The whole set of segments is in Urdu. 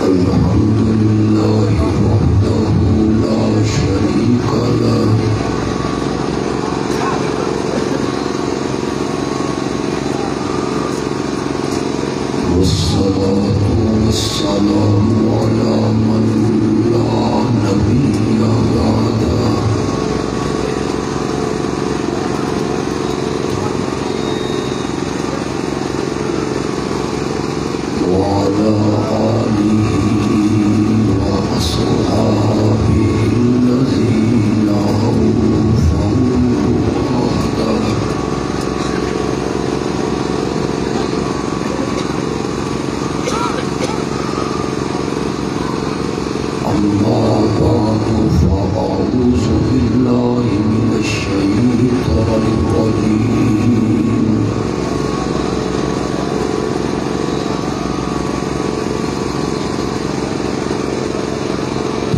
الحمد لله وحده لا شريك له والصلاة والسلام على من لا نبي بعده وعلى آله وأصحابه الذين أوفوا عهده أما بعد فأعوذ بالله من الشيطان الرجيم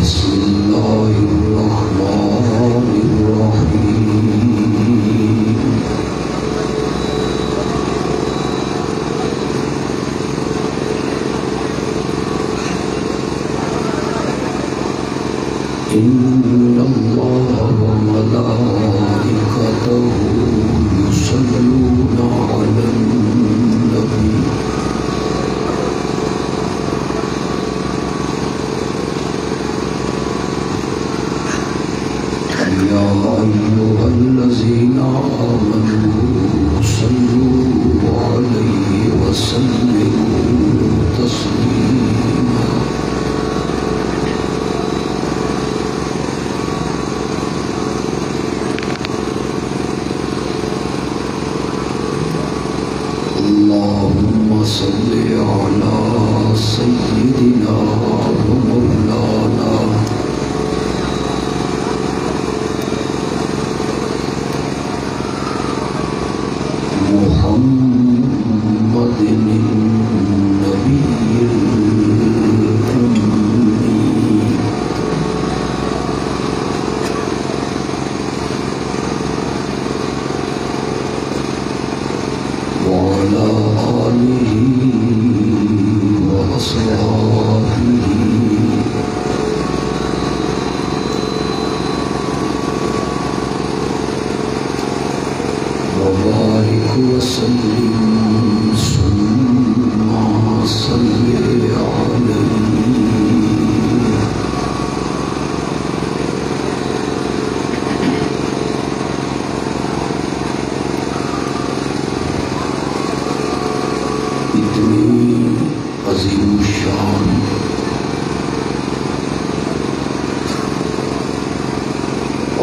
بسم الله الرحمن الرحيم إن الله وملائكته يصلون على النبي يا أيها الذين آمنوا صلوا عليه وسلموا تسليما اللهم صل على سيدنا ومولانا محمد النبي الأمي وعلى آله وأصحابه وبارك وسلم ثم صل عليه اتنی عظیم الشان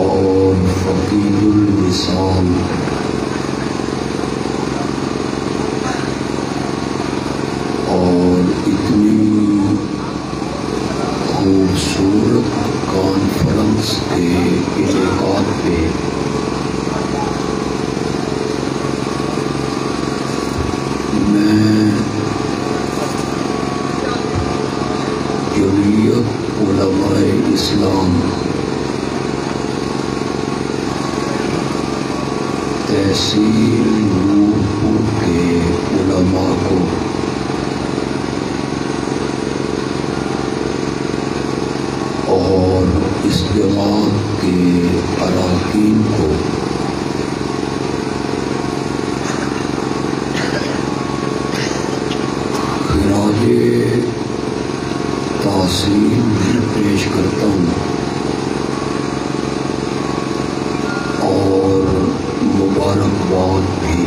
اور فقیر اللسان اور اتنی خوبصورت کانفرنس کے انعقاد پہ میں جمعیت علماء اسلام تحصیل نورپور کے علماء کو اور اس جماعت کے اراکین کو خراج تحسین پیش کرتا ہوں اور مبارکباد بھی۔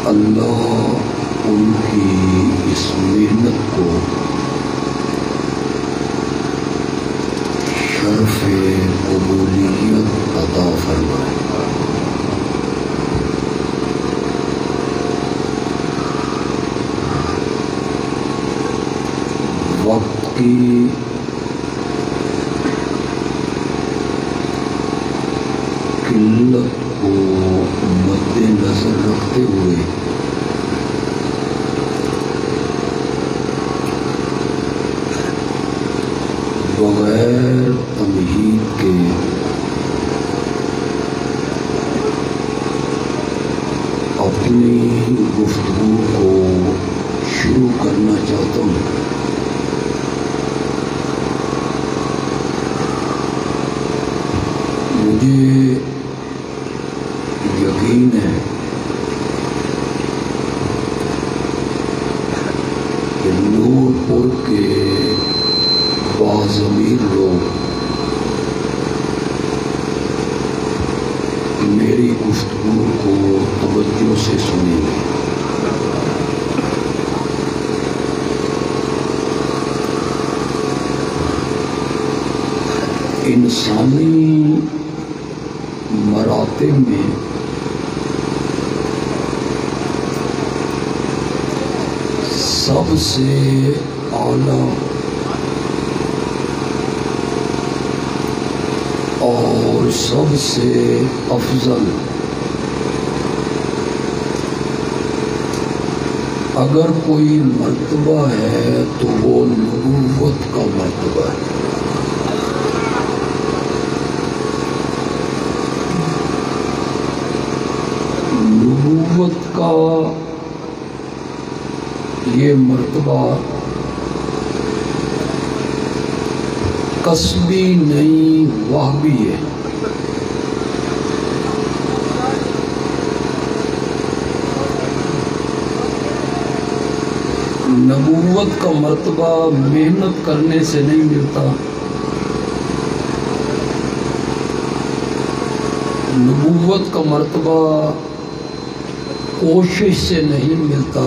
اللہ ان کی اس محنت کو شرف قبولیت عطا فرمائے۔ وقت کی قلت کو مد نظر رکھتے ہوئے بغیر تمہید کے اپنی گفتگو کو شروع کرنا چاہتا ہوں۔ مجھے یقین ہے کہ نور پور کے باضمیر لوگ میری گفتگو کو توجہ سے سنیں گے۔ انسانی مراتب میں سب سے اعلیٰ اور سب سے افضل اگر کوئی مرتبہ ہے تو وہ نبوت کا مرتبہ ہے۔ نبوت کا یہ مرتبہ کسبی نہیں، وہبی ہے۔ نبوت کا مرتبہ محنت کرنے سے نہیں ملتا، نبوت کا مرتبہ کوشش سے نہیں ملتا،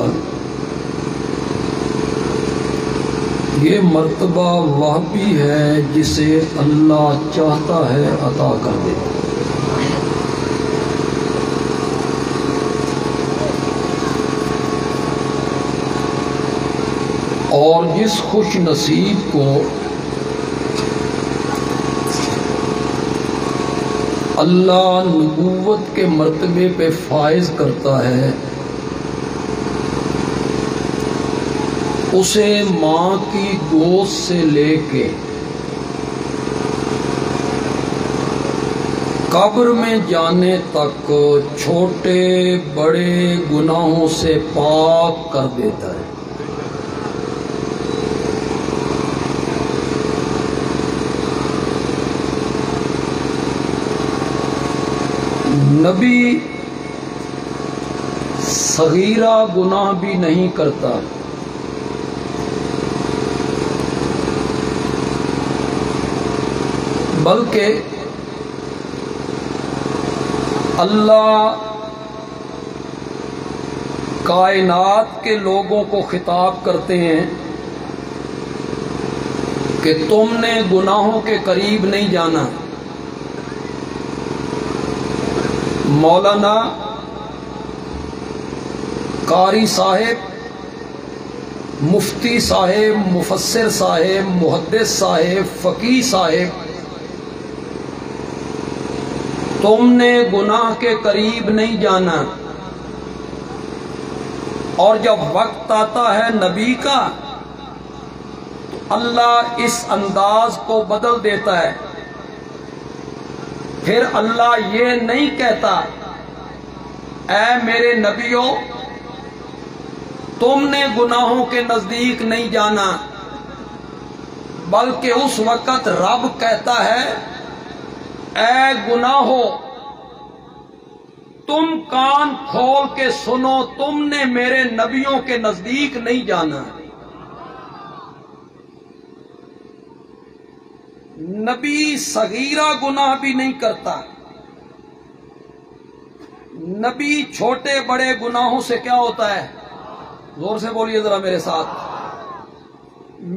یہ مرتبہ وہبی ہے جسے اللہ چاہتا ہے عطا کر دیتا۔ اور جس خوش نصیب کو اللہ نبوت کے مرتبے پہ فائز کرتا ہے، اسے ماں کی گود سے لے کے قبر میں جانے تک چھوٹے بڑے گناہوں سے پاک کر دیتا ہے۔ نبی صغیرہ گناہ بھی نہیں کرتا، بلکہ اللہ کائنات کے لوگوں کو خطاب کرتے ہیں کہ تم نے گناہوں کے قریب نہیں جانا۔ مولانا قاری صاحب، مفتی صاحب، مفسر صاحب، محدث صاحب، فقیہ صاحب، تم نے گناہ کے قریب نہیں جانا، اور جب وقت آتا ہے نبی کا تو اللہ اس انداز کو بدل دیتا ہے۔ پھر اللہ یہ نہیں کہتا اے میرے نبیو تم نے گناہوں کے نزدیک نہیں جانا، بلکہ اس وقت رب کہتا ہے اے گناہو تم کان کھول کے سنو، تم نے میرے نبیوں کے نزدیک نہیں جانا۔ نبی صغیرہ گناہ بھی نہیں کرتا، نبی چھوٹے بڑے گناہوں سے کیا ہوتا ہے؟ زور سے بولیے ذرا میرے ساتھ۔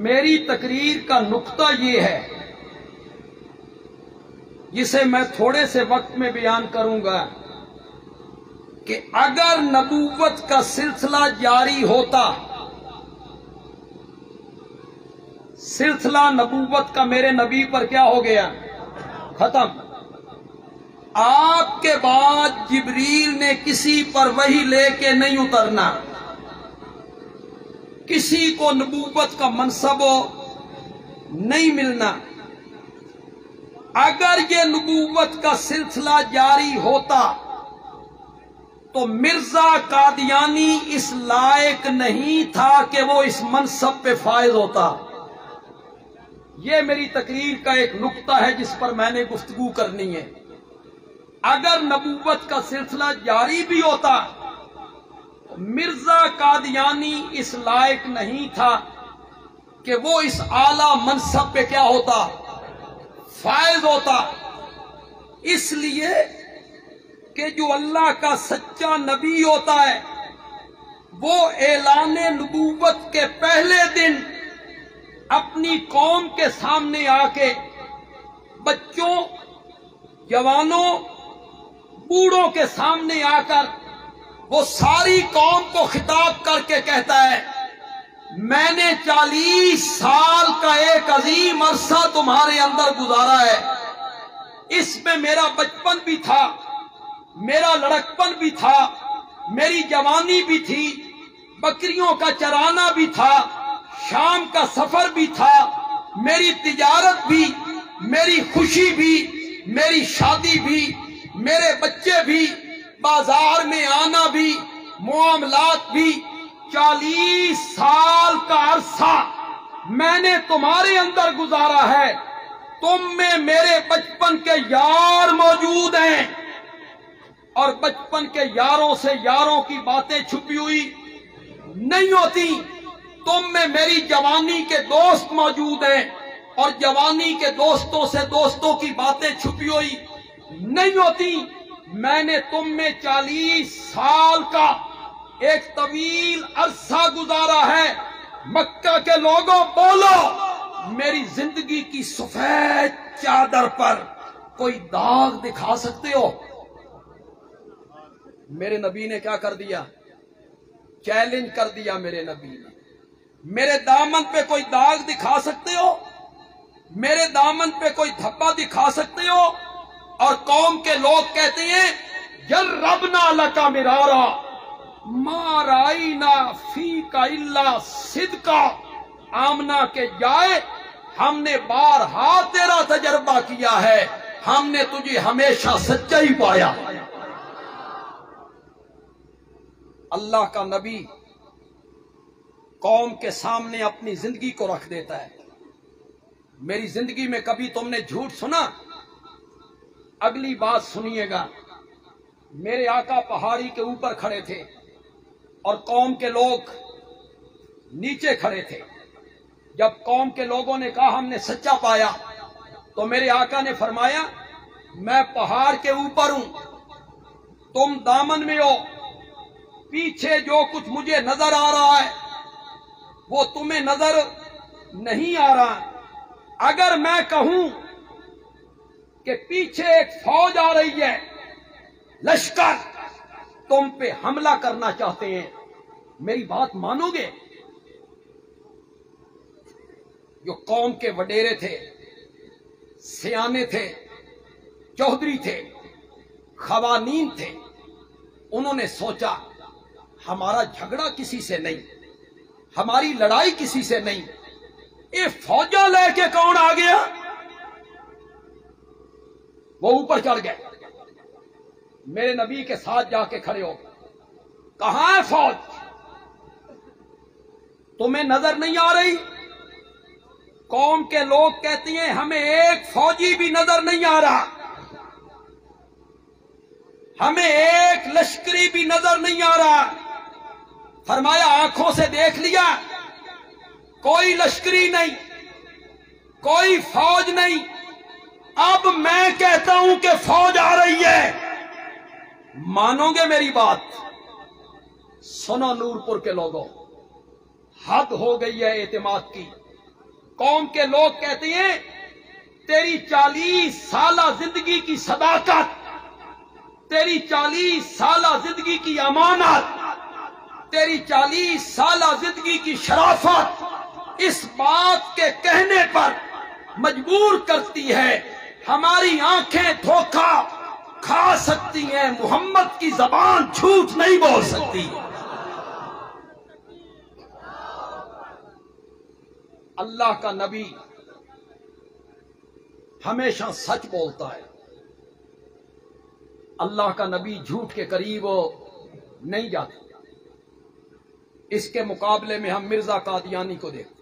میری تقریر کا نقطہ یہ ہے جسے میں تھوڑے سے وقت میں بیان کروں گا کہ اگر نبوت کا سلسلہ جاری ہوتا، سلسلہ نبوت کا میرے نبی پر کیا ہو گیا؟ ختم۔ آپ کے بعد جبریل نے کسی پر وحی لے کے نہیں اترنا، کسی کو نبوت کا منصب نہیں ملنا۔ اگر یہ نبوت کا سلسلہ جاری ہوتا تو مرزا قادیانی اس لائق نہیں تھا کہ وہ اس منصب پہ فائز ہوتا۔ یہ میری تقریر کا ایک نقطہ ہے جس پر میں نے گفتگو کرنی ہے۔ اگر نبوت کا سلسلہ جاری بھی ہوتا، مرزا قادیانی اس لائق نہیں تھا کہ وہ اس اعلی منصب پہ کیا ہوتا، فائز ہوتا۔ اس لیے کہ جو اللہ کا سچا نبی ہوتا ہے وہ اعلان نبوت کے پہلے دن اپنی قوم کے سامنے آ کے بچوں، جوانوں، بوڑھوں کے سامنے آ کر وہ ساری قوم کو خطاب کر کے کہتا ہے، میں نے 40 سال کا ایک عظیم عرصہ تمہارے اندر گزارا ہے، اس میں میرا بچپن بھی تھا، میرا لڑکپن بھی تھا، میری جوانی بھی تھی، بکریوں کا چرانا بھی تھا، شام کا سفر بھی تھا، میری تجارت بھی، میری خوشی بھی، میری شادی بھی، میرے بچے بھی، بازار میں آنا بھی، معاملات بھی۔ 40 سال کا عرصہ میں نے تمہارے اندر گزارا ہے، تم میں میرے بچپن کے یار موجود ہیں، اور بچپن کے یاروں سے یاروں کی باتیں چھپی ہوئی نہیں ہوتی، تم میں میری جوانی کے دوست موجود ہیں، اور جوانی کے دوستوں سے دوستوں کی باتیں چھپی ہوئی نہیں ہوتی۔ میں نے تم میں 40 سال کا ایک طویل عرصہ گزارا ہے۔ مکہ کے لوگوں بولو، میری زندگی کی سفید چادر پر کوئی داغ دکھا سکتے ہو؟ میرے نبی نے کیا کر دیا؟ چیلنج کر دیا میرے نبی نے، میرے دامن پہ کوئی داغ دکھا سکتے ہو؟ میرے دامن پہ کوئی دھبا دکھا سکتے ہو؟ اور قوم کے لوگ کہتے ہیں جربنا لکا مرارا ما رائینا فیکا الا صدقا، آمنہ کے جائے ہم نے بارہا تیرا تجربہ کیا ہے، ہم نے تجھے ہمیشہ سچا ہی پایا۔ اللہ کا نبی قوم کے سامنے اپنی زندگی کو رکھ دیتا ہے۔ میری زندگی میں کبھی تم نے جھوٹ سنا؟ اگلی بات سنیے گا۔ میرے آقا پہاڑی کے اوپر کھڑے تھے اور قوم کے لوگ نیچے کھڑے تھے۔ جب قوم کے لوگوں نے کہا ہم نے سچا پایا، تو میرے آقا نے فرمایا میں پہاڑ کے اوپر ہوں، تم دامن میں ہو، پیچھے جو کچھ مجھے نظر آ رہا ہے وہ تمہیں نظر نہیں آ رہا۔ اگر میں کہوں کہ پیچھے ایک فوج آ رہی ہے، لشکر تم پہ حملہ کرنا چاہتے ہیں، میری بات مانو گے؟ جو قوم کے وڈیرے تھے، سیانے تھے، چودھری تھے، خوانین تھے، انہوں نے سوچا ہمارا جھگڑا کسی سے نہیں، ہماری لڑائی کسی سے نہیں، یہ فوجاں لے کے کون آ گیا؟ وہ اوپر چڑھ گئے، میرے نبی کے ساتھ جا کے کھڑے ہو، کہاں ہے فوج؟ تمہیں نظر نہیں آ رہی؟ قوم کے لوگ کہتی ہیں ہمیں ایک فوجی بھی نظر نہیں آ رہا، ہمیں ایک لشکری بھی نظر نہیں آ رہا۔ فرمایا آنکھوں سے دیکھ لیا، کوئی لشکری نہیں، کوئی فوج نہیں، اب میں کہتا ہوں کہ فوج آ رہی ہے، مانو گے میری بات؟ سنو نور پور کے لوگوں، حد ہو گئی ہے اعتماد کی۔ قوم کے لوگ کہتے ہیں تیری 40 سالہ زندگی کی صداقت، تیری 40 سالہ زندگی کی امانت، تیری 40 سالہ زندگی کی شرافت اس بات کے کہنے پر مجبور کرتی ہے، ہماری آنکھیں دھوکہ کھا سکتی ہیں، محمد کی زبان جھوٹ نہیں بول سکتی۔ اللہ کا نبی ہمیشہ سچ بولتا ہے، اللہ کا نبی جھوٹ کے قریب نہیں جاتے. اس کے مقابلے میں ہم مرزا قادیانی کو دیکھتے.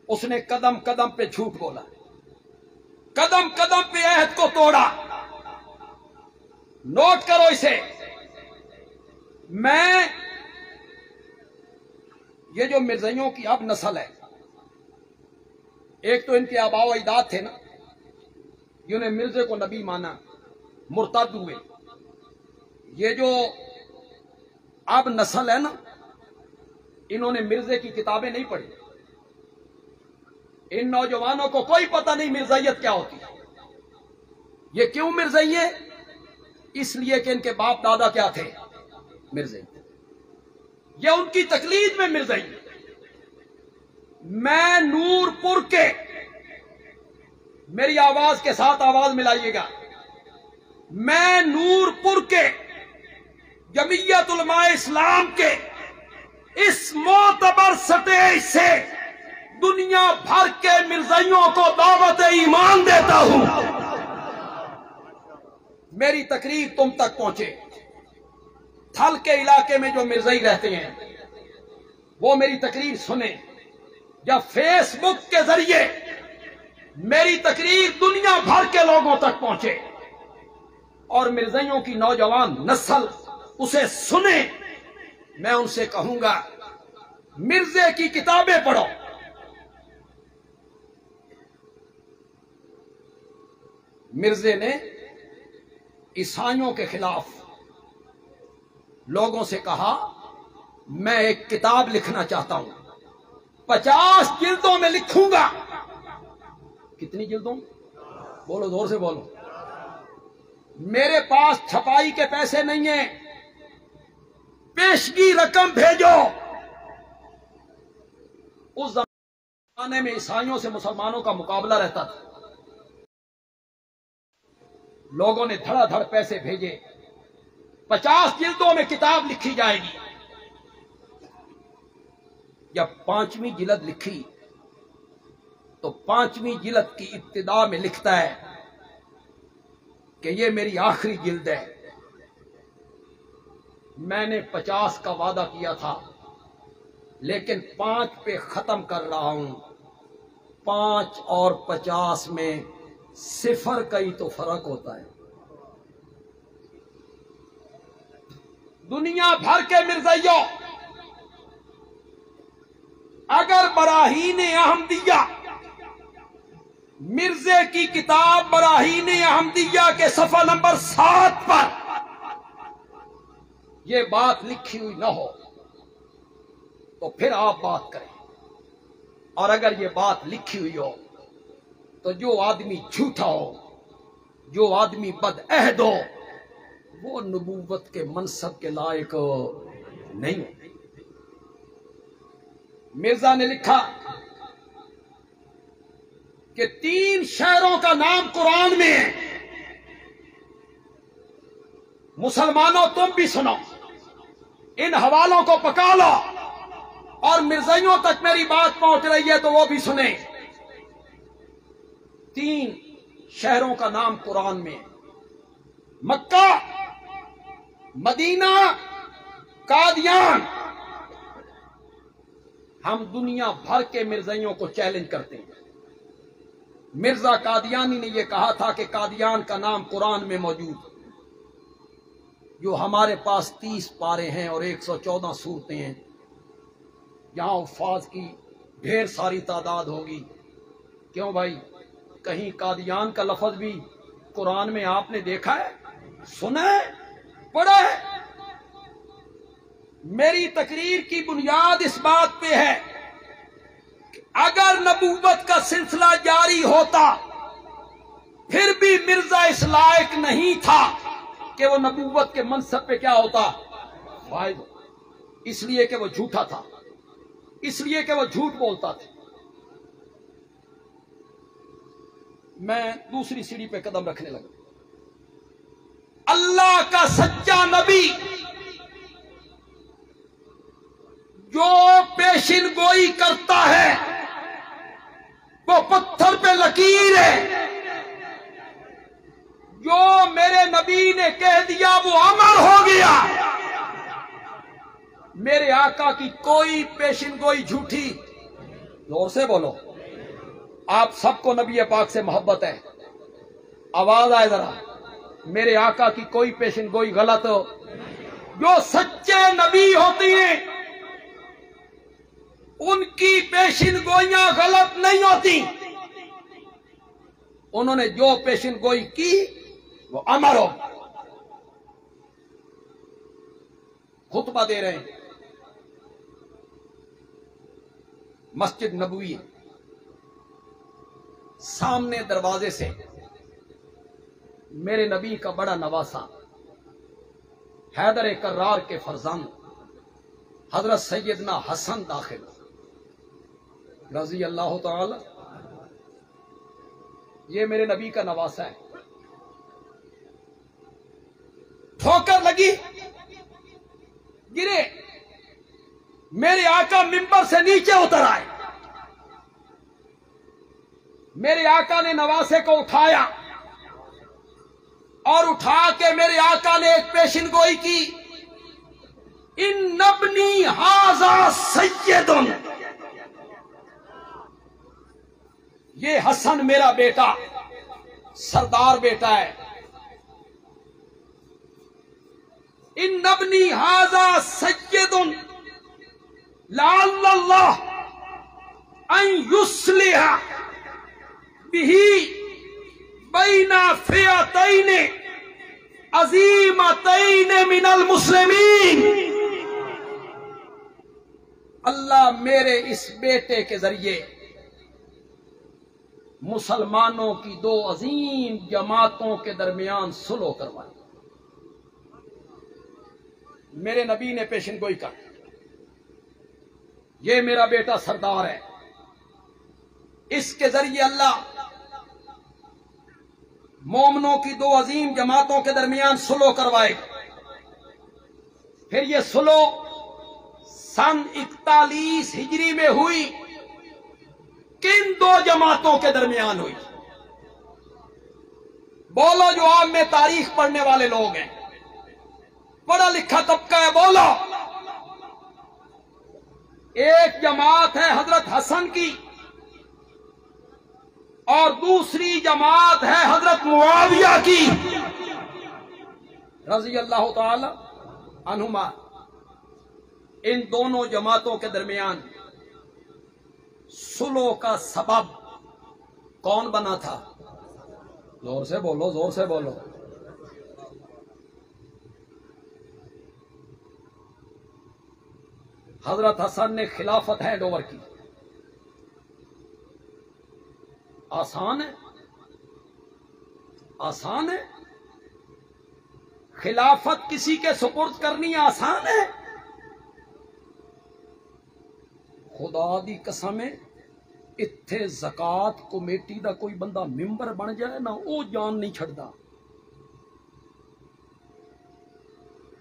اس نے قدم قدم پہ جھوٹ بولا, قدم قدم پہ عہد کو توڑا. نوٹ کرو اسے. میں یہ جو مرزائیوں کی اب نسل ہے, ایک تو ان کے آباء و اجداد تھے نا, جنہوں نے مرزے کو نبی مانا, مرتد ہوئے. یہ جو اب نسل ہے نا, انہوں نے مرزے کی کتابیں نہیں پڑھی. ان نوجوانوں کو کوئی پتہ نہیں مرزائیت کیا ہوتی ہے. یہ کیوں مرزائی ہے؟ اس لیے کہ ان کے باپ دادا کیا تھے؟ مرزائی. یہ ان کی تقلید میں مرزائی. میں نور پور کے, میری آواز کے ساتھ آواز ملائیے گا, میں نور پور کے جمعیت علماء اسلام کے اس معتبر سٹیج سے دنیا بھر کے مرزائیوں کو دعوت ایمان دیتا ہوں. میری تقریر تم تک پہنچے. تھل کے علاقے میں جو مرزائی رہتے ہیں وہ میری تقریر سنیں, یا فیس بک کے ذریعے میری تقریر دنیا بھر کے لوگوں تک پہنچے اور مرزائیوں کی نوجوان نسل اسے سنے. میں ان سے کہوں گا مرزے کی کتابیں پڑھو. مرزے نے عیسائیوں کے خلاف لوگوں سے کہا میں ایک کتاب لکھنا چاہتا ہوں, 50 جلدوں میں لکھوں گا. کتنی جلدوں؟ بولو, زور سے بولو. میرے پاس چھپائی کے پیسے نہیں ہیں, پیشگی رقم بھیجو. اس زمانے میں عیسائیوں سے مسلمانوں کا مقابلہ رہتا تھا. لوگوں نے دھڑا دھڑ پیسے بھیجے. 50 جلدوں میں کتاب لکھی جائے گی. جب 5ویں جلد لکھی تو 5ویں جلد کی ابتدا میں لکھتا ہے کہ یہ میری آخری جلد ہے. میں نے 50 کا وعدہ کیا تھا لیکن 5 پہ ختم کر رہا ہوں. 5 اور 50 میں 0 کا ہی تو فرق ہوتا ہے. دنیا بھر کے مرزائیوں, اگر براہین احمدیہ, مرزے کی کتاب براہین احمدیہ کے صفحہ نمبر 7 پر یہ بات لکھی ہوئی نہ ہو تو پھر آپ بات کریں, اور اگر یہ بات لکھی ہوئی ہو تو جو آدمی جھوٹا ہو, جو آدمی بدعہد ہو, وہ نبوت کے منصب کے لائق نہیں. مرزا نے لکھا کہ 3 شہروں کا نام قرآن میں ہے. مسلمانوں تم بھی سنو, ان حوالوں کو پکا لو, اور مرزائیوں تک میری بات پہنچ رہی ہے تو وہ بھی سنیں. 3 شہروں کا نام قرآن میں ہے, مکہ, مدینہ, قادیان. ہم دنیا بھر کے مرزائیوں کو چیلنج کرتے ہیں. مرزا قادیانی نے یہ کہا تھا کہ قادیان کا نام قرآن میں موجود, جو ہمارے پاس 30 پارے ہیں اور 114 سورتیں ہیں. یہاں حفاظ کی ڈھیر ساری تعداد ہوگی. کیوں بھائی, کہیں قادیان کا لفظ بھی قرآن میں آپ نے دیکھا ہے, سنا ہے, پڑھا ہے؟ میری تقریر کی بنیاد اس بات پہ ہے کہ اگر نبوت کا سلسلہ جاری ہوتا پھر بھی مرزا اس لائق نہیں تھا کہ وہ نبوت کے منصب پہ کیا ہوتا, فائز. اس لیے کہ وہ جھوٹا تھا, اس لیے کہ وہ جھوٹ بولتا تھا. میں دوسری سیڑھی پہ قدم رکھنے لگا. اللہ کا سچا نبی جو پیشن گوئی کرتا ہے وہ پتھر پہ لکیر ہے, جو میرے نبی نے کہہ دیا وہ امر ہو گیا. میرے آقا کی کوئی پیشن گوئی جھوٹی، زور سے بولو، آپ سب کو نبی پاک سے محبت ہے، آواز آئے ذرا، میرے آقا کی کوئی پیشن گوئی غلط ہو، جو سچے نبی ہوتی ہیں ان کی پیشن گوئیاں غلط نہیں ہوتی، انہوں نے جو پیشن گوئی کی وہ امر ہو۔ خطبہ دے رہے ہیں مسجد نبوی، سامنے دروازے سے میرے نبی کا بڑا نواسا حیدر کرار کے فرزند حضرت سیدنا حسن داخل رضی اللہ تعالی، یہ میرے نبی کا نواسا ہے۔ ٹھوکر لگی، گرے، میرے آقا ممبر سے نیچے اتر آئے، میرے آقا نے نواسے کو اٹھایا اور اٹھا کے میرے آقا نے ایک پیشن گوئی کی، ان ابنی ھذا سید، یہ حسن میرا بیٹا سردار بیٹا ہے، ان ابنی ھذا سید لعل اللہ ان یصلح بہ بین فئتین عظیمتین من المسلمین، اللہ میرے اس بیٹے کے ذریعے مسلمانوں کی دو عظیم جماعتوں کے درمیان صلح کروائے۔ میرے نبی نے پیشن گوئی کر، یہ میرا بیٹا سردار ہے، اس کے ذریعے اللہ مومنوں کی دو عظیم جماعتوں کے درمیان صلح کروائے گا۔ پھر یہ صلح سن 41 ہجری میں ہوئی، کن دو جماعتوں کے درمیان ہوئی؟ بولو جو آپ میں تاریخ پڑھنے والے لوگ ہیں، پڑھا لکھا طبقہ ہے، بولو۔ ایک جماعت ہے حضرت حسن کی اور دوسری جماعت ہے حضرت معاویہ کی رضی اللہ تعالی عنہما۔ ان دونوں جماعتوں کے درمیان صلح کا سبب کون بنا تھا؟ زور سے بولو، زور سے بولو۔ حضرت حسن نے خلافت ہینڈ اوور کی۔ آسان ہے؟ آسان ہے؟ خلافت کسی کے سپرد کرنی آسان ہے؟ خدا دی قسم ہے، اتھے زکات کمیٹی دا کوئی بندہ ممبر بن جائے نا، وہ جان نہیں چھڑدا۔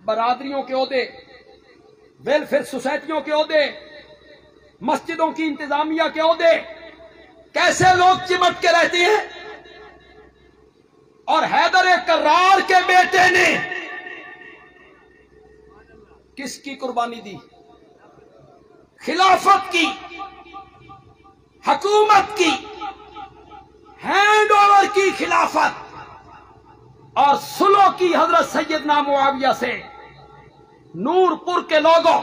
برادریوں کے عہدے، ویلفیئر سوسائٹیوں کے عہدے، مسجدوں کی انتظامیہ کے عہدے، کیسے لوگ چمٹ کے رہتے ہیں؟ اور حیدر کرار کے بیٹے نے کس کی قربانی دی؟ خلافت کی، حکومت کی، ہینڈ اوور کی خلافت اور صلح کی حضرت سیدنا معاویہ سے۔ نور پور کے لوگوں،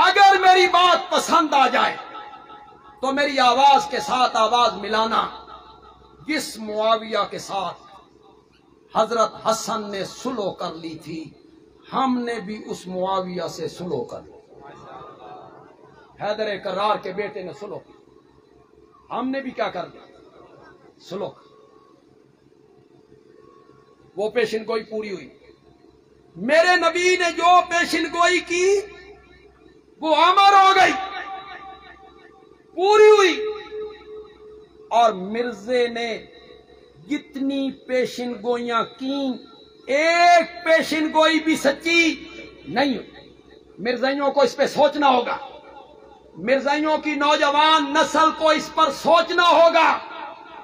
اگر میری بات پسند آ جائے تو میری آواز کے ساتھ آواز ملانا۔ جس معاویہ کے ساتھ حضرت حسن نے صلح کر لی تھی، ہم نے بھی اس معاویہ سے صلح کر لی۔ حیدر کرار کے بیٹے نے صلح کی، ہم نے بھی کیا کر لیا؟ صلح۔ وہ پیشن گوئی پوری ہوئی۔ میرے نبی نے جو پیشن گوئی کی وہ امر ہو گئی، پوری ہوئی۔ اور مرزے نے جتنی پیشن گوئیاں کی، ایک پیشن گوئی بھی سچی نہیں ہوئی۔ مرزائیوں کو اس پہ سوچنا ہوگا، مرزائیوں کی نوجوان نسل کو اس پر سوچنا ہوگا،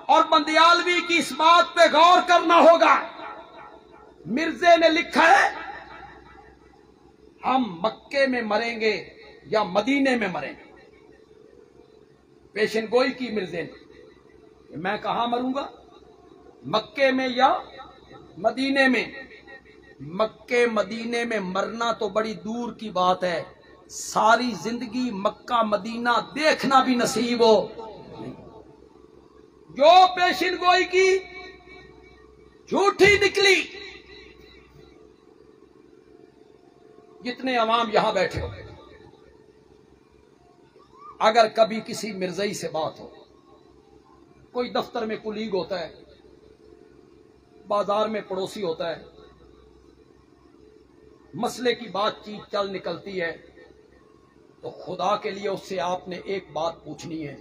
اور بندیالوی کی اس بات پہ غور کرنا ہوگا۔ مرزے نے لکھا ہے ہم مکے میں مریں گے یا مدینے میں مریں گے؟ پیشن گوئی کی مرزے نے، میں کہاں مروں گا، مکے میں یا مدینے میں؟ مکے مدینے میں مرنا تو بڑی دور کی بات ہے، ساری زندگی مکہ مدینہ دیکھنا بھی نصیب ہو۔ جو پیشن گوئی کی جھوٹی نکلی، جتنے عوام یہاں بیٹھے ہو، اگر کبھی کسی مرزئی سے بات ہو، کوئی دفتر میں کلیگ ہوتا ہے، بازار میں پڑوسی ہوتا ہے، مسئلے کی بات چیت چل نکلتی ہے، تو خدا کے لیے اس سے آپ نے ایک بات پوچھنی ہے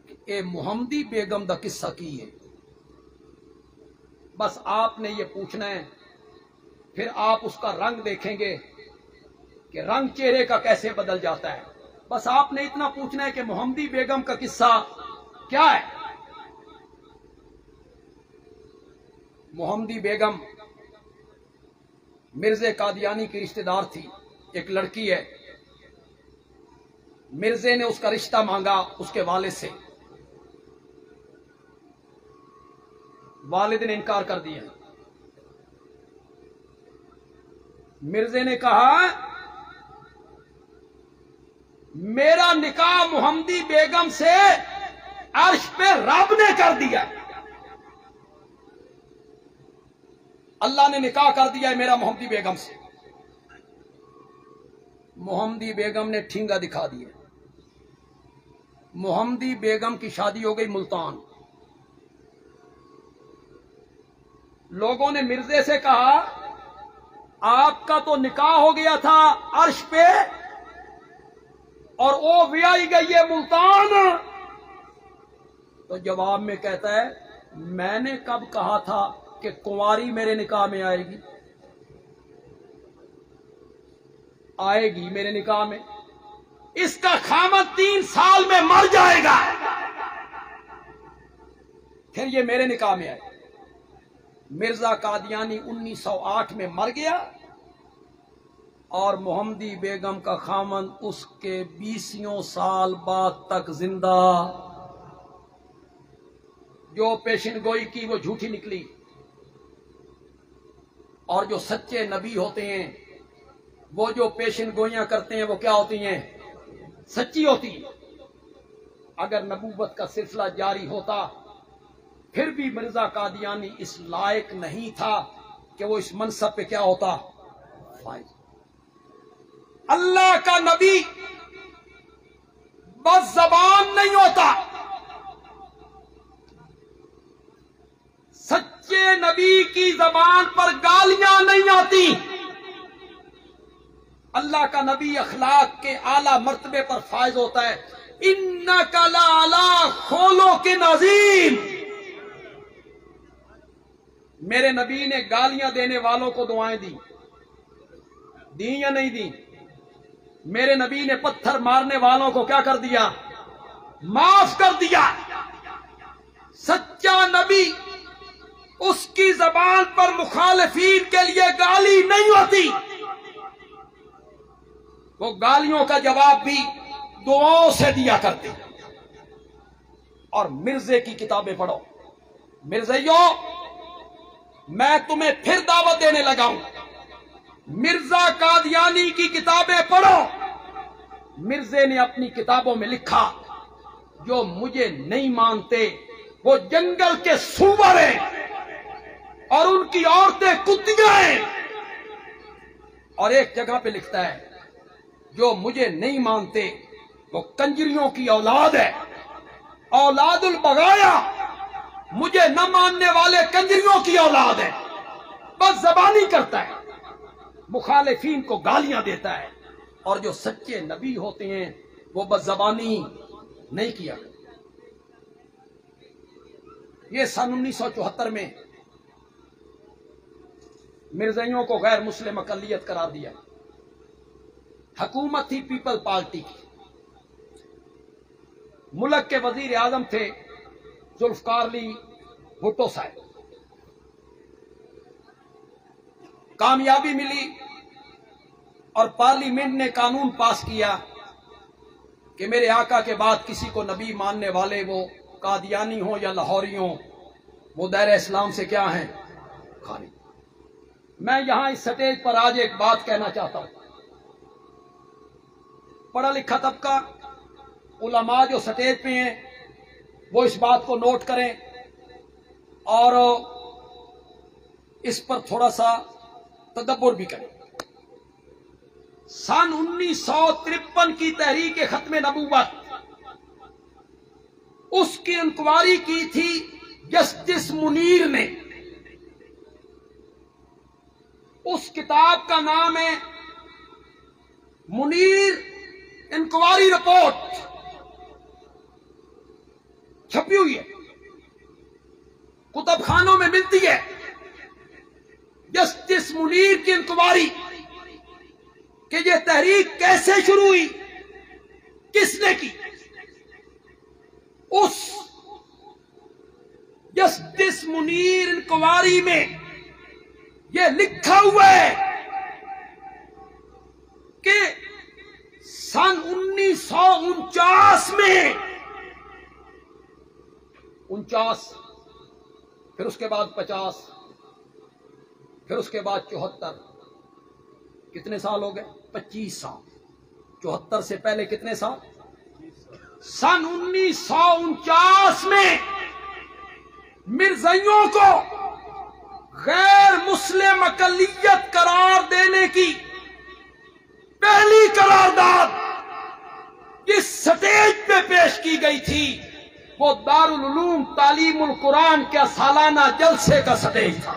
کہ اے محمدی بیگم دا قصہ کی ہے؟ بس آپ نے یہ پوچھنا ہے۔ پھر آپ اس کا رنگ دیکھیں گے کہ رنگ چہرے کا کیسے بدل جاتا ہے۔ بس آپ نے اتنا پوچھنا ہے کہ محمدی بیگم کا قصہ کیا ہے۔ محمدی بیگم مرزے قادیانی کی رشتہ دار تھی، ایک لڑکی ہے۔ مرزے نے اس کا رشتہ مانگا اس کے والد سے، والد نے انکار کر دیا۔ مرزے نے کہا میرا نکاح محمدی بیگم سے عرش پہ رب نے کر دیا، اللہ نے نکاح کر دیا ہے میرا محمدی بیگم سے۔ محمدی بیگم نے ٹھینگا دکھا دیا۔ محمدی بیگم کی شادی ہو گئی ملتان۔ لوگوں نے مرزے سے کہا آپ کا تو نکاح ہو گیا تھا عرش پہ اور وہ بیائی گئی ہے ملتان۔ تو جواب میں کہتا ہے میں نے کب کہا تھا کہ کنواری میرے نکاح میں آئے گی؟ آئے گی میرے نکاح میں، اس کا خامد 3 سال میں مر جائے گا، پھر یہ میرے نکاح میں آئے گا۔ مرزا قادیانی 1908 میں مر گیا اور محمدی بیگم کا خامن اس کے 20 سال بعد تک زندہ۔ جو پیشن گوئی کی وہ جھوٹی نکلی، اور جو سچے نبی ہوتے ہیں وہ جو پیشن گوئیاں کرتے ہیں وہ کیا ہوتی ہیں؟ سچی ہوتی ہیں۔ اگر نبوت کا سلسلہ جاری ہوتا پھر بھی مرزا قادیانی اس لائق نہیں تھا کہ وہ اس منصب پہ کیا ہوتا؟ فائز۔ اللہ کا نبی بس زبان نہیں ہوتا، سچے نبی کی زبان پر گالیاں نہیں آتی۔ اللہ کا نبی اخلاق کے اعلی مرتبے پر فائز ہوتا ہے۔ انک لعلی خلق عظیم۔ میرے نبی نے گالیاں دینے والوں کو دعائیں دی یا نہیں دی؟ میرے نبی نے پتھر مارنے والوں کو کیا کر دیا؟ معاف کر دیا۔ سچا نبی اس کی زبان پر مخالفین کے لیے گالی نہیں ہوتی، وہ گالیوں کا جواب بھی دعاؤں سے دیا کرتے۔ اور مرزے کی کتابیں پڑھو۔ مرزائیوں، میں تمہیں پھر دعوت دینے لگا ہوں، مرزا قادیانی کی کتابیں پڑھو۔ مرزے نے اپنی کتابوں میں لکھا جو مجھے نہیں مانتے وہ جنگل کے سور ہیں اور ان کی عورتیں کتیاں ہیں۔ اور ایک جگہ پہ لکھتا ہے جو مجھے نہیں مانتے وہ کنجریوں کی اولاد ہے، اولاد البغایا، مجھے نہ ماننے والے کنجریوں کی اولاد ہے۔ بس زبانی کرتا ہے، مخالفین کو گالیاں دیتا ہے، اور جو سچے نبی ہوتے ہیں وہ بس زبانی نہیں کیا۔ یہ سن 1974 میں مرزائیوں کو غیر مسلم اقلیت قرار دیا۔ حکومت تھی پیپل پارٹی کی، ملک کے وزیر اعظم تھے ذوالفقار علی بھٹو صاحب۔ کامیابی ملی، اور پارلیمنٹ نے قانون پاس کیا کہ میرے آقا کے بعد کسی کو نبی ماننے والے وہ قادیانی ہوں یا لاہوری ہوں وہ دائرہ اسلام سے کیا ہیں؟ خارج۔ میں یہاں اس سٹیج پر آج ایک بات کہنا چاہتا ہوں، پڑھا لکھا طبقہ، علماء جو سٹیج پہ ہیں وہ اس بات کو نوٹ کریں اور اس پر تھوڑا سا تدبر بھی کریں۔ سن 1953 کی تحریک ختم نبوت، اس کی انکوائری کی تھی جسٹس منیر نے۔ اس کتاب کا نام ہے منیر انکوائری رپورٹ، چھپی ہوئی ہے، کتب خانوں میں ملتی ہے۔ جسٹس منیر کی انکوائری کہ یہ تحریک کیسے شروع ہوئی، کس نے کی، اس جسٹس منیر انکوائری میں یہ لکھا ہوا ہے کہ سن 1949 میں 49، پھر اس کے بعد 50، پھر اس کے بعد 74، کتنے سال ہو گئے؟ 25 سال۔ 74 سے پہلے کتنے سال؟ سن 1949 میں مرزائیوں کو غیر مسلم اقلیت قرار دینے کی پہلی قرارداد جس سٹیج پہ پیش کی گئی تھی وہ دارالعلوم تعلیم القرآن کا سالانہ جلسے کا سٹیج تھا۔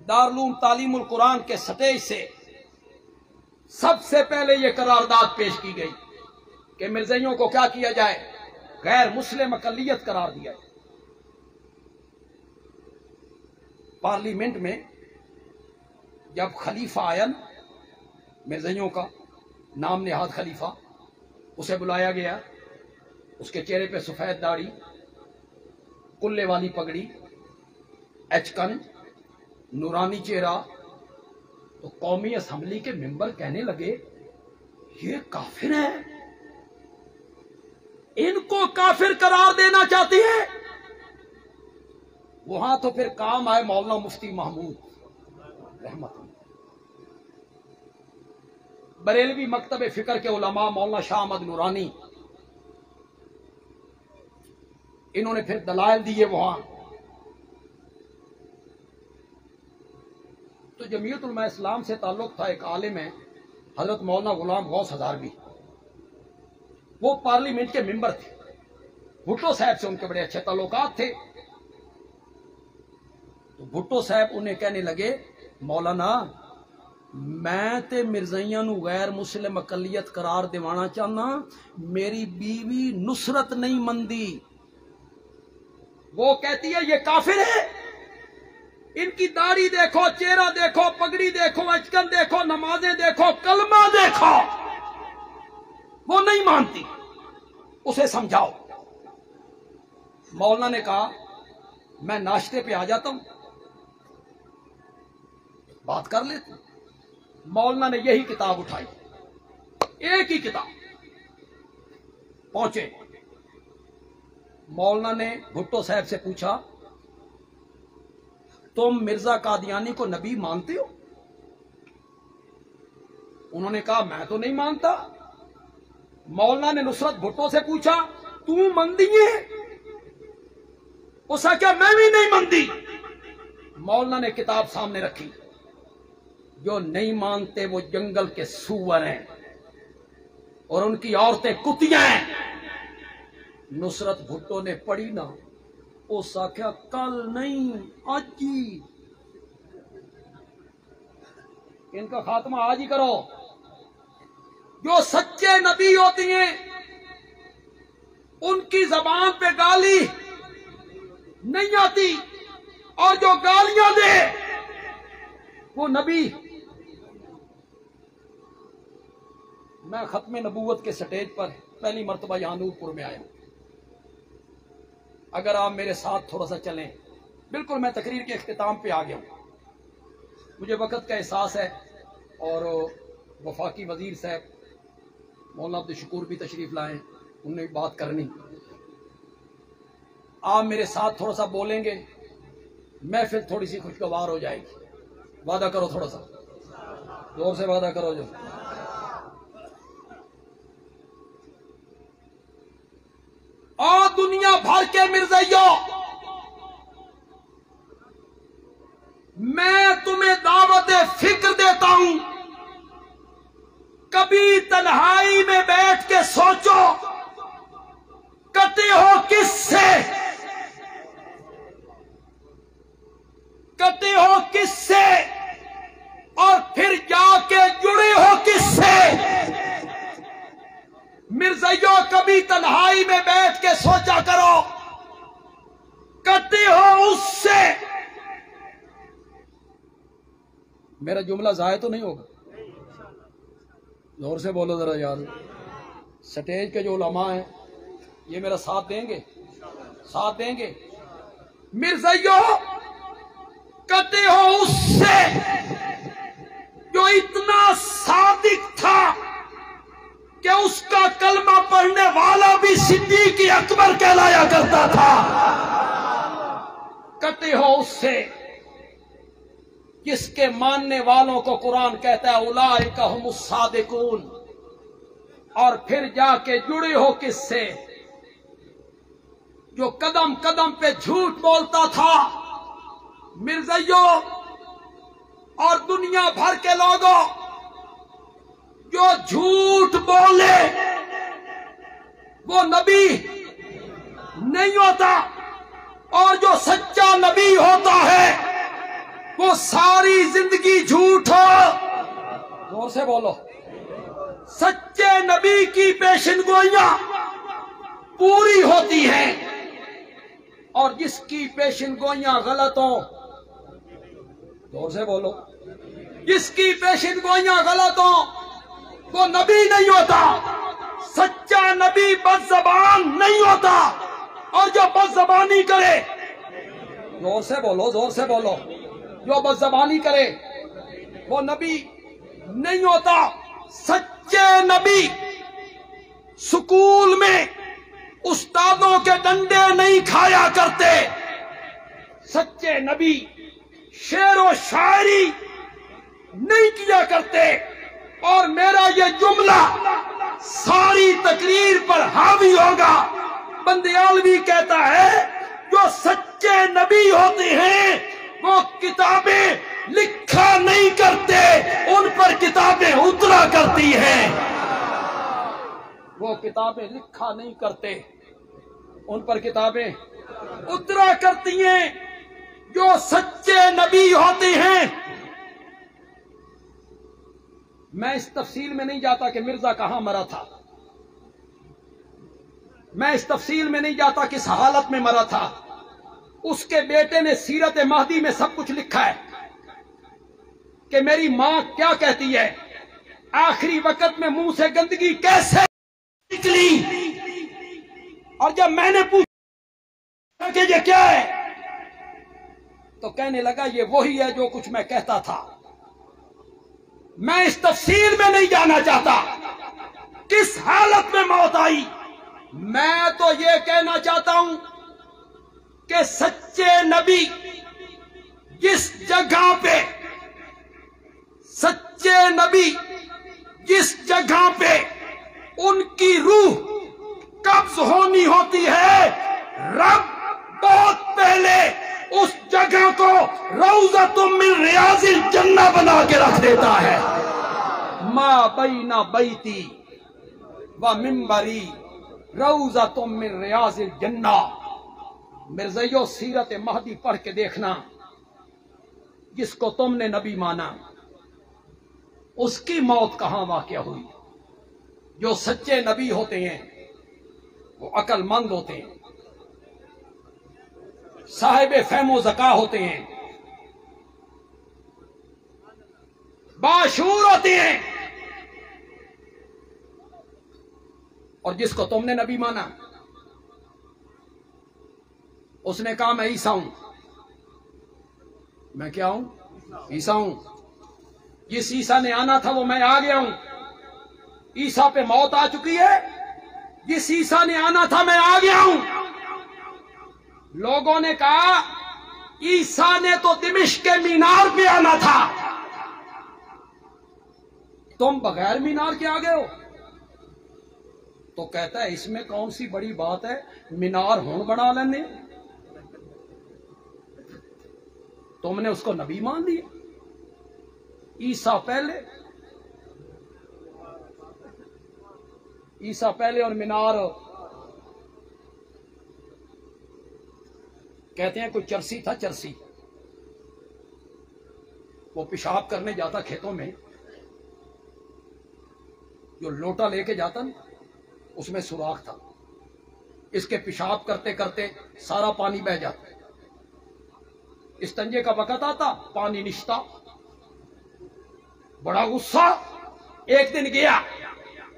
دارالعلوم تعلیم القرآن کے سٹیج سے سب سے پہلے یہ قرارداد پیش کی گئی کہ مرزائیوں کو کیا کیا جائے؟ غیر مسلم اقلیت قرار دیا جائے۔ پارلیمنٹ میں جب خلیفہ آیا نا مرزائیوں کا، نام نہاد خلیفہ، اسے بلایا گیا، اس کے چہرے پہ سفید داڑھی، کلے والی پگڑی، ایچکن، نورانی چہرہ، تو قومی اسمبلی کے ممبر کہنے لگے یہ کافر ہیں، ان کو کافر قرار دینا چاہتے ہیں۔ وہاں تو پھر کام آئے مولانا مفتی محمود رحمت اللہ، بریلوی مکتب فکر کے علماء مولانا شاہ احمد نورانی، انہوں نے پھر دلائل دیے وہاں۔ تو جمعیت علماء اسلام سے تعلق تھا، ایک عالم ہے حضرت مولانا غلام غوث ہزاروی، وہ پارلیمنٹ کے ممبر تھے، بھٹو صاحب سے ان کے بڑے اچھے تعلقات تھے۔ تو بھٹو صاحب انہیں کہنے لگے مولانا میں تے مرزائیاں نو غیر مسلم اقلیت قرار دیوانا چاہنا، میری بیوی نصرت نہیں مندی، وہ کہتی ہے یہ کافر ہے، ان کی داڑھی دیکھو، چہرہ دیکھو، پگڑی دیکھو، اچکن دیکھو، نمازیں دیکھو، کلمہ دیکھو، وہ نہیں مانتی، اسے سمجھاؤ۔ مولانا نے کہا میں ناشتے پہ آ جاتا ہوں، بات کر لیتے ہیں۔ مولانا نے یہی کتاب اٹھائی، ایک ہی کتاب، پہنچے، مولانا نے بھٹو صاحب سے پوچھا تم مرزا قادیانی کو نبی مانتے ہو؟ انہوں نے کہا میں تو نہیں مانتا۔ مولانا نے نصرت بھٹو سے پوچھا تو مندی ہے؟ اس نے کہا میں بھی نہیں مندی۔ مولانا نے کتاب سامنے رکھی، جو نہیں مانتے وہ جنگل کے سور ہیں اور ان کی عورتیں کتیاں ہیں۔ نصرت بھٹو نے پڑھی نا، اس آخیا کل نہیں آج ہی، ان کا خاتمہ آج ہی کرو۔ جو سچے نبی ہوتی ہیں ان کی زبان پہ گالی نہیں آتی، اور جو گالیاں دے وہ نبی۔ میں ختم نبوت کے سٹیج پر پہلی مرتبہ یہاں نور پور میں آیا ہوں، اگر آپ میرے ساتھ تھوڑا سا چلیں، بالکل میں تقریر کے اختتام پہ آ گیا ہوں، مجھے وقت کا احساس ہے، اور وفاقی وزیر صاحب مولانا عبدالشکور بھی تشریف لائے، انہوں نے بات کرنی. آپ میرے ساتھ تھوڑا سا بولیں گے، محفل تھوڑی سی خوشگوار ہو جائے گی. وعدہ کرو، تھوڑا سا زور سے وعدہ کرو. جو اور دنیا بھر کے مرزائیوں، میں تمہیں دعوت فکر دیتا ہوں. کبھی تنہائی میں بیٹھ کے سوچو کٹے ہو کس سے، کٹے ہو کس سے، اور پھر جا کے جڑے ہو کس سے. مرزائیوں کبھی تنہائی میں بیٹھ کے سوچا کرو کٹے ہو اس سے. میرا جملہ ضائع تو نہیں ہوگا؟ زور سے بولو ذرا یار. سٹیج کے جو علماء ہیں یہ میرا ساتھ دیں گے، ساتھ دیں گے. مرزائیوں کٹے ہو اس سے جو اتنا صادق تھا کہ اس کا کلمہ پڑھنے والا بھی صدیق اکبر کہلایا کرتا تھا. کٹے ہو اس سے جس کے ماننے والوں کو قرآن کہتا ہے اولئک ھم الصادقون. اور پھر جا کے جڑے ہو کس سے، جو قدم قدم پہ جھوٹ بولتا تھا. مرزائیوں اور دنیا بھر کے لوگوں، جو جھوٹ بولے وہ نبی نہیں ہوتا، اور جو سچا نبی ہوتا ہے وہ ساری زندگی جھوٹ ہو. زور سے بولو. سچے نبی کی پیشن گوئیاں پوری ہوتی ہیں، اور جس کی پیشن گوئیاں غلط ہوں، زور سے بولو، جس کی پیشن گوئیاں غلط ہوں وہ نبی نہیں ہوتا. سچا نبی بد زبان نہیں ہوتا، اور جو بد زبانی کرے، زور سے بولو، زور سے بولو، جو بد زبانی کرے وہ نبی نہیں ہوتا. سچے نبی سکول میں استادوں کے ڈنڈے نہیں کھایا کرتے. سچے نبی شعر و شاعری نہیں کیا کرتے. اور میرا یہ جملہ ساری تقریر پر حاوی ہوگا. بندیالوی کہتا ہے جو سچے نبی ہوتے ہیں وہ کتابیں لکھا نہیں کرتے، ان پر کتابیں اترا کرتی ہیں. وہ کتابیں لکھا نہیں کرتے، ان پر کتابیں اترا کرتی ہیں. جو سچے نبی ہوتے ہیں. میں اس تفصیل میں نہیں جاتا کہ مرزا کہاں مرا تھا، میں اس تفصیل میں نہیں جاتا کس حالت میں مرا تھا. اس کے بیٹے نے سیرت مہدی میں سب کچھ لکھا ہے کہ میری ماں کیا کہتی ہے، آخری وقت میں منہ سے گندگی کیسے نکلی. اور جب میں نے پوچھا کہ یہ کیا ہے تو کہنے لگا یہ وہی ہے جو کچھ میں کہتا تھا. میں اس تفصیل میں نہیں جانا چاہتا کس حالت میں موت آئی. میں تو یہ کہنا چاہتا ہوں کہ سچے نبی جس جگہ پہ، سچے نبی جس جگہ پہ ان کی روح قبض ہونی ہوتی ہے، رب بہت پہلے اس جگہ کو روضۃ من ریاض الجنہ بنا کے رکھ دیتا ہے. ما بین بیتی و منبری روضۃ من ریاض الجنہ. مرزائیو سیرت مہدی پڑھ کے دیکھنا، جس کو تم نے نبی مانا اس کی موت کہاں واقع ہوئی. جو سچے نبی ہوتے ہیں وہ عقل مند ہوتے ہیں، صاحب فہم و ذکا ہوتے ہیں، باشعور ہوتے ہیں. اور جس کو تم نے نبی مانا اس نے کہا میں عیسیٰ ہوں. میں کیا ہوں؟ عیسیٰ ہوں. جس عیسیٰ نے آنا تھا وہ میں آ گیا ہوں. عیسیٰ پہ موت آ چکی ہے. جس عیسیٰ نے آنا تھا میں آ گیا ہوں. لوگوں نے کہا عیسیٰ نے تو دمشق کے مینار پہ آنا تھا, تم بغیر مینار کے آ گئے ہو. تو کہتا ہے اس میں کون سی بڑی بات ہے, مینار ہون بنا لینے. تم نے اس کو نبی مان لیا. عیسیٰ پہلے اور مینار کہتے ہیں کوئی چرسی تھا. چرسی وہ پیشاب کرنے جاتا کھیتوں میں, جو لوٹا لے کے جاتا نا اس میں سوراخ تھا. اس کے پیشاب کرتے کرتے سارا پانی بہ جاتا. استنجے کا وقت آتا, پانی نشتا. بڑا غصہ. ایک دن گیا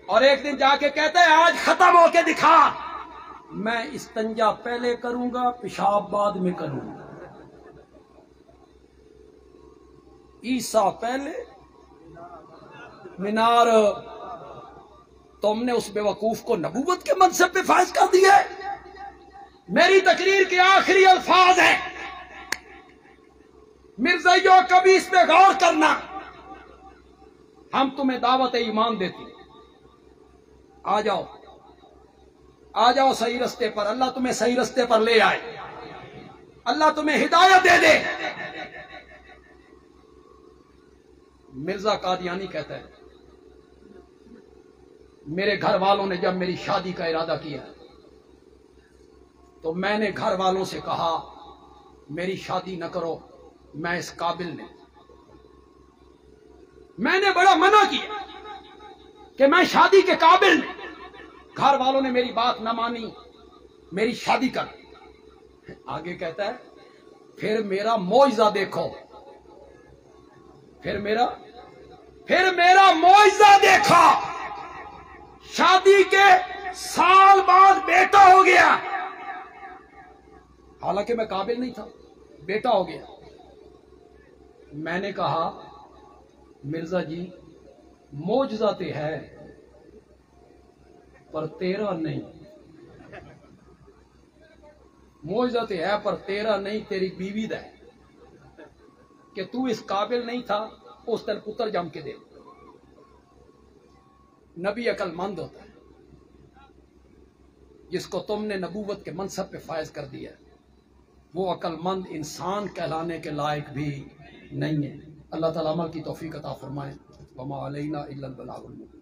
اور ایک دن جا کے کہتا ہے آج ختم ہو کے دکھا. میں استنجا پہلے کروں گا, پیشاب بعد میں کروں گا. عیسیٰ پہلے, مینار. تم نے اس بے وقوف کو نبوت کے منصب پہ فائز کر دیا ہے. میری تقریر کے آخری الفاظ ہیں, مرزائیوں کبھی اس پہ غور کرنا. ہم تمہیں دعوت ایمان دیتی, آ جاؤ صحیح رستے پر. اللہ تمہیں صحیح رستے پر لے آئے, اللہ تمہیں ہدایت دے دے. مرزا قادیانی کہتا ہے میرے گھر والوں نے جب میری شادی کا ارادہ کیا تو میں نے گھر والوں سے کہا میری شادی نہ کرو, میں اس قابل نہیں. میں نے بڑا منع کیا کہ میں شادی کے قابل نہیں. گھر والوں نے میری بات نہ مانی, میری شادی کر. آگے کہتا ہے پھر میرا معجزہ دیکھو. پھر میرا معجزہ دیکھا. شادی کے سال بعد بیٹا ہو گیا. حالانکہ میں قابل نہیں تھا, بیٹا ہو گیا. میں نے کہا مرزا جی معجزہ تے ہے پر تیرا نہیں. معجزہ تے ہے پر تیرا نہیں, تیری بیوی دا ہے کہ تو اس قابل نہیں تھا, اس تل پتر جم کے دے. نبی عقل مند ہوتا ہے, جس کو تم نے نبوت کے منصب پہ فائز کر دیا وہ عقل مند انسان کہلانے کے لائق بھی نہیں ہے. اللہ تعالیٰ عمل کی توفیق عطا فرمائے. وما علینا الا البلاغ المبین.